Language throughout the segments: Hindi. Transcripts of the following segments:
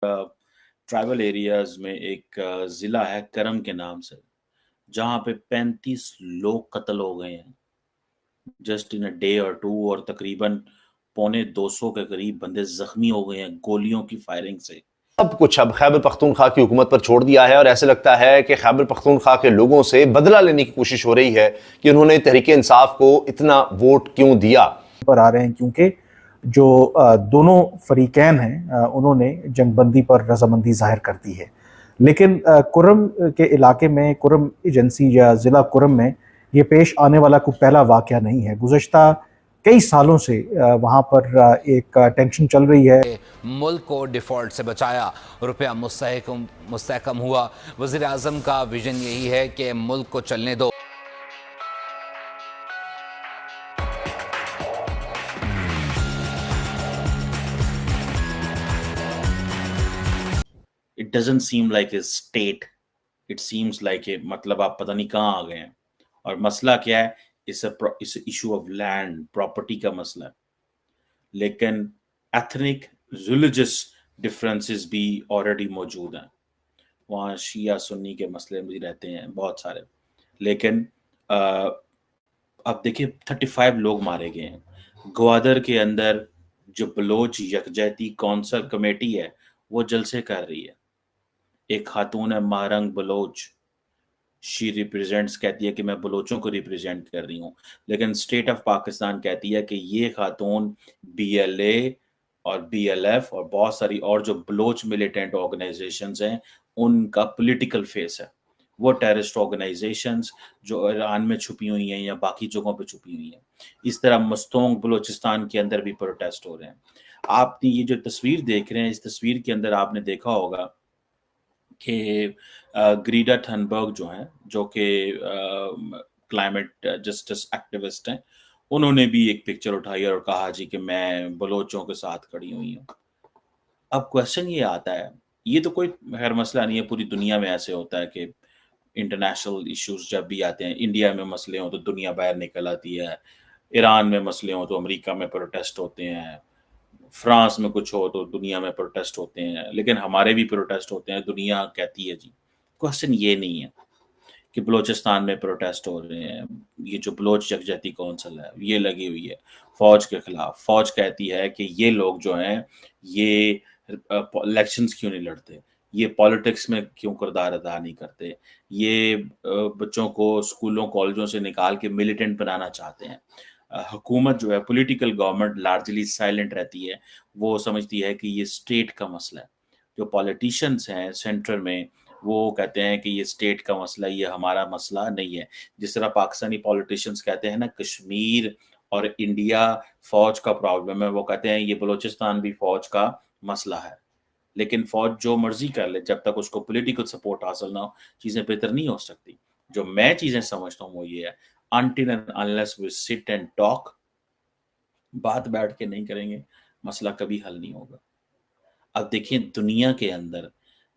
ट्राइबल एरियाज में एक ज़िला है करम के नाम से, जहाँ पे 35 लोग कत्ल हो गए हैं जस्ट इन अ डे और टू, और तकरीबन पौने 200 के करीब बंदे जख्मी हो गए हैं गोलियों की फायरिंग से। सब कुछ अब खैबर पख्तूनख्वा की हुकूमत पर छोड़ दिया है और ऐसे लगता है कि खैबर पख्तूनख्वा के लोगों से बदला लेने की कोशिश हो रही है कि उन्होंने तहरीक इंसाफ को इतना वोट क्यों दिया। पर आ रहे हैं क्योंकि जो दोनों फरीकैन हैं उन्होंने जंगबंदी पर रजामंदी जाहिर कर दी है, लेकिन कुरम के इलाके में, कुरम एजेंसी या ज़िला कुरम में ये पेश आने वाला कोई पहला वाक़या नहीं है। गुज़श्ता कई सालों से वहाँ पर एक टेंशन चल रही है। मुल्क को डिफॉल्ट से बचाया, रुपया मुस्तहकम हुआ। वज़ीर आज़म का विजन यही है कि मुल्क को चलने दो। It doesn't seem like a state, it seems like a, मतलब आप पता नहीं कहाँ आ गए हैं। और मसला क्या है, इस इशू ऑफ लैंड प्रॉपर्टी का मसला है, लेकिन एथनिक रिलीजियस डिफरेंसेस भी ऑलरेडी मौजूद हैं। वहाँ शिया सुन्नी के मसले भी रहते हैं बहुत सारे, लेकिन अब देखिए 35 लोग मारे गए हैं। ग्वादर के अंदर जो बलोच यकजहती कौंसल कमेटी है वो जलसे कर रही है। एक खातून है महरंग बलोच, शी रिप्रेजेंट्स, कहती है कि मैं बलोचों को रिप्रेजेंट कर रही हूँ, लेकिन स्टेट ऑफ पाकिस्तान कहती है कि ये खातून BLA और BLF और बहुत सारी और जो बलोच मिलिटेंट ऑर्गेनाइजेशंस हैं उनका पॉलिटिकल फेस है। वो टेररिस्ट ऑर्गेनाइजेशंस जो ईरान में छुपी हुई हैं या बाकी जगहों पे छुपी हुई हैं। इस तरह मस्तोंग बलोचिस्तान के अंदर भी प्रोटेस्ट हो रहे हैं। आपने ये जो तस्वीर देख रहे हैं, इस तस्वीर के अंदर आपने देखा होगा कि ग्रीडा थनबर्ग जो हैं, जो कि क्लाइमेट जस्टिस एक्टिविस्ट हैं, उन्होंने भी एक पिक्चर उठाई और कहा जी कि मैं बलोचों के साथ खड़ी हुई हूँ। अब क्वेश्चन ये आता है, ये तो कोई खैर मसला नहीं है, पूरी दुनिया में ऐसे होता है कि इंटरनेशनल इश्यूज जब भी आते हैं, इंडिया में मसले हों तो दुनिया बाहर निकल आती है, ईरान में मसले हों तो अमेरिका में प्रोटेस्ट होते हैं, फ्रांस में कुछ हो तो दुनिया में प्रोटेस्ट होते हैं, लेकिन हमारे भी प्रोटेस्ट होते हैं, दुनिया कहती है जी। क्वेश्चन ये नहीं है कि बलोचिस्तान में प्रोटेस्ट हो रहे हैं, ये जो बलोच यकजहती कौंसिल है ये लगी हुई है फौज के खिलाफ। फौज कहती है कि ये लोग जो हैं ये इलेक्शंस क्यों नहीं लड़ते, ये पॉलिटिक्स में क्यों किरदार अदा नहीं करते, ये बच्चों को स्कूलों कॉलेजों से निकाल के मिलिटेंट बनाना चाहते हैं। हुकूमत जो है, पॉलिटिकल गवर्नमेंट लार्जली साइलेंट रहती है, वो समझती है कि ये स्टेट का मसला है। जो पॉलिटिशियंस हैं सेंटर में वो कहते हैं कि ये स्टेट का मसला, ये हमारा मसला नहीं है। जिस तरह पाकिस्तानी पॉलिटिशियंस कहते हैं ना कश्मीर और इंडिया फौज का प्रॉब्लम है, वो कहते हैं ये बलूचिस्तान भी फौज का मसला है। लेकिन फौज जो मर्जी कर ले, जब तक उसको पॉलिटिकल सपोर्ट हासिल ना हो चीजें बेहतर नहीं हो सकती। जो मैं चीजें समझता हूँ वो ये है, until and unless we sit and talk, बात बैठ के नहीं करेंगे, मसला कभी हल नहीं होगा। अब देखिए दुनिया के अंदर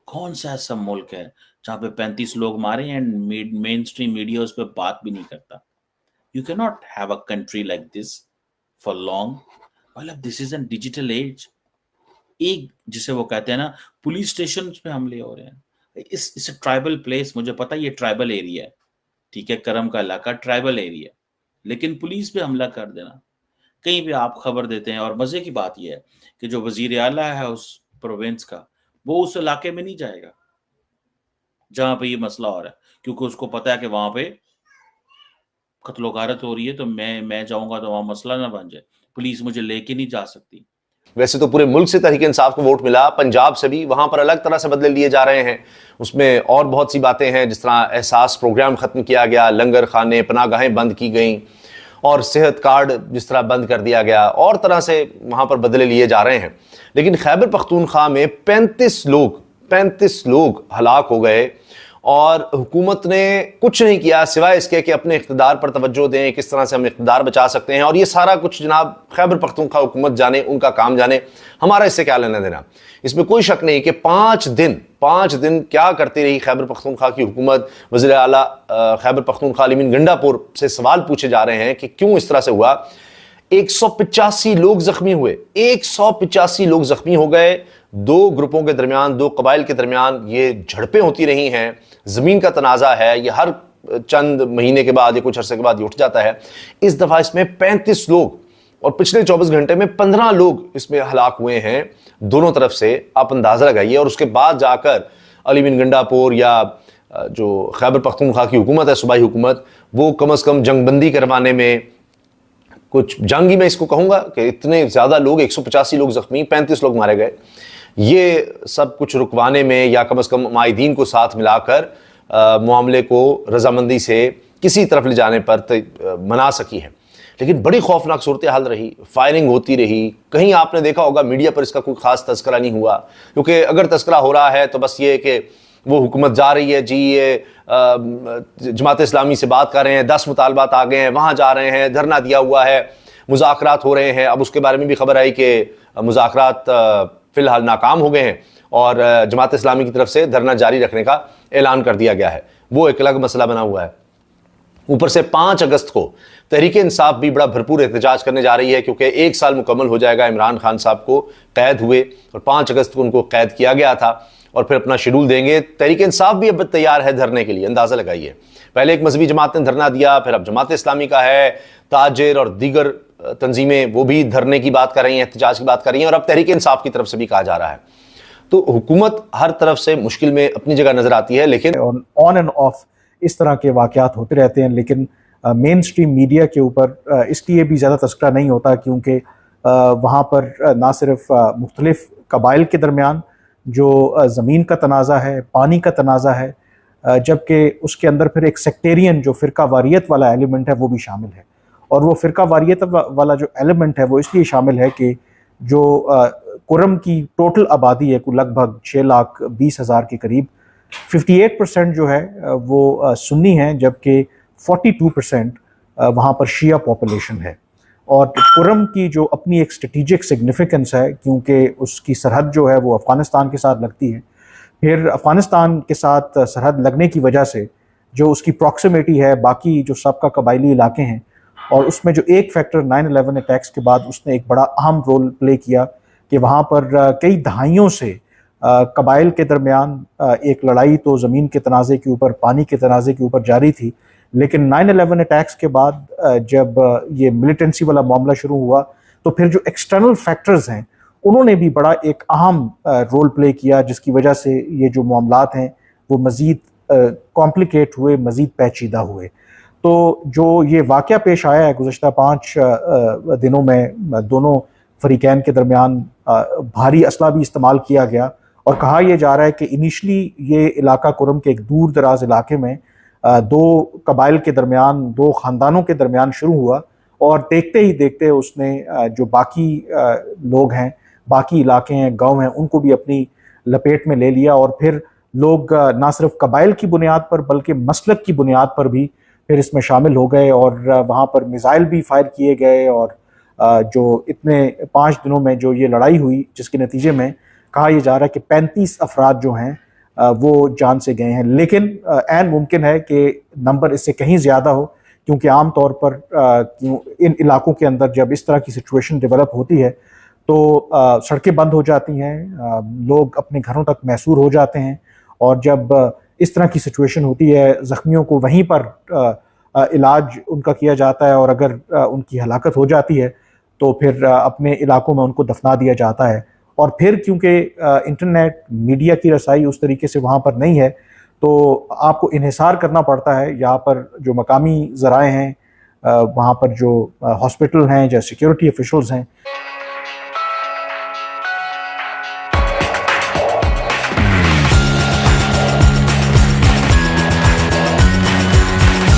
कौन सा ऐसा मुल्क है जहाँ पे 35 लोग मारे एंड मेन स्ट्रीम मीडिया उस पर बात भी नहीं करता। You can not have a country like this for long. मतलब this is an digital age. एक जिसे वो कहते हैं ना, पुलिस स्टेशन पे हमले हो रहे हैं। इस ट्राइबल प्लेस, मुझे पता है ये ट्राइबल एरिया है, ठीक है, करम का इलाका ट्राइबल एरिया, लेकिन पुलिस पे हमला कर देना, कहीं भी आप खबर देते हैं। और मजे की बात यह है कि जो वजीर आला है उस प्रोविंस का, वो उस इलाके में नहीं जाएगा जहां पे ये मसला हो रहा है, क्योंकि उसको पता है कि वहां पे कत्लो गारत हो रही है, तो मैं जाऊंगा तो वहां मसला ना बन जाए, पुलिस मुझे लेके नहीं जा सकती। वैसे तो पूरे मुल्क से तहरीक इंसाफ को वोट मिला, पंजाब से भी, वहां पर अलग तरह से बदले लिए जा रहे हैं। उसमें और बहुत सी बातें हैं, जिस तरह एहसास प्रोग्राम खत्म किया गया, लंगर खाने पनागाहें बंद की गई और सेहत कार्ड जिस तरह बंद कर दिया गया, और तरह से वहां पर बदले लिए जा रहे हैं। लेकिन खैबर पख्तूनख्वा में 35 लोग हलाक हो गए और हुकूमत ने कुछ नहीं किया सिवाय इसके कि अपने इख्तिदार पर तवज्जो दें, किस तरह से हम इख्तिदार बचा सकते हैं। और ये सारा कुछ जनाब खैबर पख्तूनख्वा हुकूमत जाने, उनका काम जाने, हमारा इससे क्या लेना देना। इसमें कोई शक नहीं कि 5 दिन क्या करती रही खैबर पख्तूनख्वा की हुकूमत। वज़ीर आला खैबर पख्तूनख्वा अली मीन गंडापुर से सवाल पूछे जा रहे हैं कि क्यों इस तरह से हुआ। 185 लोग जख्मी हुए, 185 लोग जख्मी हो गए। दो ग्रुपों के दरमियान, दो कबाइल के दरमियान ये झड़पें होती रही हैं। जमीन का तनाजा है, ये हर चंद महीने के बाद या कुछ अरसे के बाद ये उठ जाता है। इस दफा इसमें 35 लोग और पिछले 24 घंटे में 15 लोग इसमें हलाक हुए हैं दोनों तरफ से। आप अंदाजा लगाइए। और उसके बाद जाकर अली बिन गंडापुर या जो खैबर पख्तूनख्वा की हुकूमत है, सूबाई हुकूमत, वो कम से कम जंगबंदी करवाने में कुछ जंगी, मैं इसको कहूंगा कि इतने ज्यादा लोग, 185 लोग जख्मी, 35 लोग मारे गए, ये सब कुछ रुकवाने में या कम से कम माहिदीन को साथ मिलाकर मामले को रजामंदी से किसी तरफ ले जाने पर मना सकी है। लेकिन बड़ी खौफनाक सूरत हाल रही, फायरिंग होती रही। कहीं आपने देखा होगा मीडिया पर इसका कोई खास तस्करा नहीं हुआ, क्योंकि अगर तस्करा हो रहा है तो बस ये कि वो हुकूमत जा रही है जी, ये जमात इस्लामी से बात कर रहे हैं, 10 मुतालबात आ गए हैं, वहाँ जा रहे हैं, धरना दिया हुआ है, मुज़ाकरात हो रहे हैं। अब उसके बारे में भी खबर आई कि मुज़ाकरात फ़िलहाल नाकाम हो गए हैं और जमात इस्लामी की तरफ से धरना जारी रखने का ऐलान कर दिया गया है। वो एक अलग मसला बना हुआ है। ऊपर से 5 अगस्त को तहरीक इंसाफ भी बड़ा भरपूर एहतजाज करने जा रही है, क्योंकि 1 साल मुकम्मल हो जाएगा इमरान खान साहब को कैद हुए और 5 अगस्त को उनको कैद किया गया था और फिर अपना शेड्यूल देंगे। तहरीक इंसाफ भी अब तैयार है धरने के लिए, अंदाज़ा लगाइए। पहले एक मजहबी जमात ने धरना दिया, फिर अब जमात इस्लामी का है, ताजिर और दीगर तंजीमें वो भी धरने की बात कर रही हैं, एहतजाज की बात कर रही हैं, और अब तहरीक इंसाफ की तरफ से भी कहा जा रहा है। तो हुकूमत हर तरफ से मुश्किल में अपनी जगह नजर आती है। लेकिन ऑन एंड ऑफ इस तरह के वाकयात होते रहते हैं, लेकिन मेन स्ट्रीम मीडिया के ऊपर इसलिए भी ज़्यादा तस्करा नहीं होता क्योंकि वहाँ पर ना सिर्फ मुख्तलिफ कबाइल के दरमियान जो ज़मीन का तनाज़ा है, पानी का तनाज़ा है, जबकि उसके अंदर फिर एक सेक्टेरियन जो फ़िरका वारियत वाला एलिमेंट है वो भी शामिल है। और वो फ़िरका वारियत वाला जो एलिमेंट है वो इसलिए शामिल है कि जो कुरम की टोटल आबादी है लगभग 6,20,000 के करीब, 58% जो है वो सुन्नी है, जबकि 42% वहाँ पर शिया पॉपुलेशन है। और कुरम की जो अपनी एक स्ट्रेटिजिक सिग्निफिकेंस है, क्योंकि उसकी सरहद जो है वो अफ़गानिस्तान के साथ लगती है। फिर अफ़गानिस्तान के साथ सरहद लगने की वजह से जो उसकी प्रॉक्सिमिटी है बाकी जो सबका कबायली इलाके हैं, और उसमें जो एक फैक्टर 9/11 अटैक्स के बाद उसने एक बड़ा अहम रोल प्ले किया कि वहाँ पर कई दहाइयों से कबाइल के दरमियान एक लड़ाई तो ज़मीन के तनाज़े के ऊपर, पानी के तनाज़े के ऊपर जारी थी, लेकिन 9/11 अटैक्स के बाद जब ये मिलिटेंसी वाला मामला शुरू हुआ तो फिर जो एक्सटर्नल फैक्टर्स हैं उन्होंने भी बड़ा एक अहम रोल प्ले किया, जिसकी वजह से ये जो मामलात हैं वो मज़ीद कॉम्प्लिकेट हुए, मज़ीद पेचीदा हुए। तो जो ये वाक़या पेश आया है गुज़श्ता 5 दिनों में, दोनों फ़रीक़ैन के दरमियान भारी असला भी इस्तेमाल किया गया, और कहा यह जा रहा है कि इनिशली ये इलाका कुरम के एक दूर दराज इलाके में 2 कबाइल के दरमियान, 2 ख़ानदानों के दरमियान शुरू हुआ, और देखते ही देखते उसने जो बाकी लोग हैं, बाकी इलाके हैं, गांव हैं, उनको भी अपनी लपेट में ले लिया। और फिर लोग ना सिर्फ कबाइल की बुनियाद पर बल्कि मसलक की बुनियाद पर भी फिर इसमें शामिल हो गए, और वहाँ पर मिसाइल भी फायर किए गए। और जो इतने 5 दिनों में जो ये लड़ाई हुई, जिसके नतीजे में कहा यह जा रहा है कि 35 अफराद जो हैं वो जान से गए हैं। लेकिन ऐन मुमकिन है कि नंबर इससे कहीं ज़्यादा हो, क्योंकि आम तौर पर इन इलाकों के अंदर जब इस तरह की सिचुएशन डेवलप होती है तो सड़कें बंद हो जाती हैं, लोग अपने घरों तक मैसूर हो जाते हैं, और जब इस तरह की सिचुएशन होती है ज़ख्मियों को वहीं पर इलाज उनका किया जाता है, और अगर उनकी हलाकत हो जाती है तो फिर अपने इलाकों में उनको दफना दिया जाता है। और फिर क्योंकि इंटरनेट मीडिया की रसाई उस तरीके से वहाँ पर नहीं है, तो आपको इन्हिसार करना पड़ता है। यहाँ पर जो मकामी ज़राए हैं, वहाँ पर जो हॉस्पिटल हैं, जो सिक्योरिटी ऑफिशल्स हैं,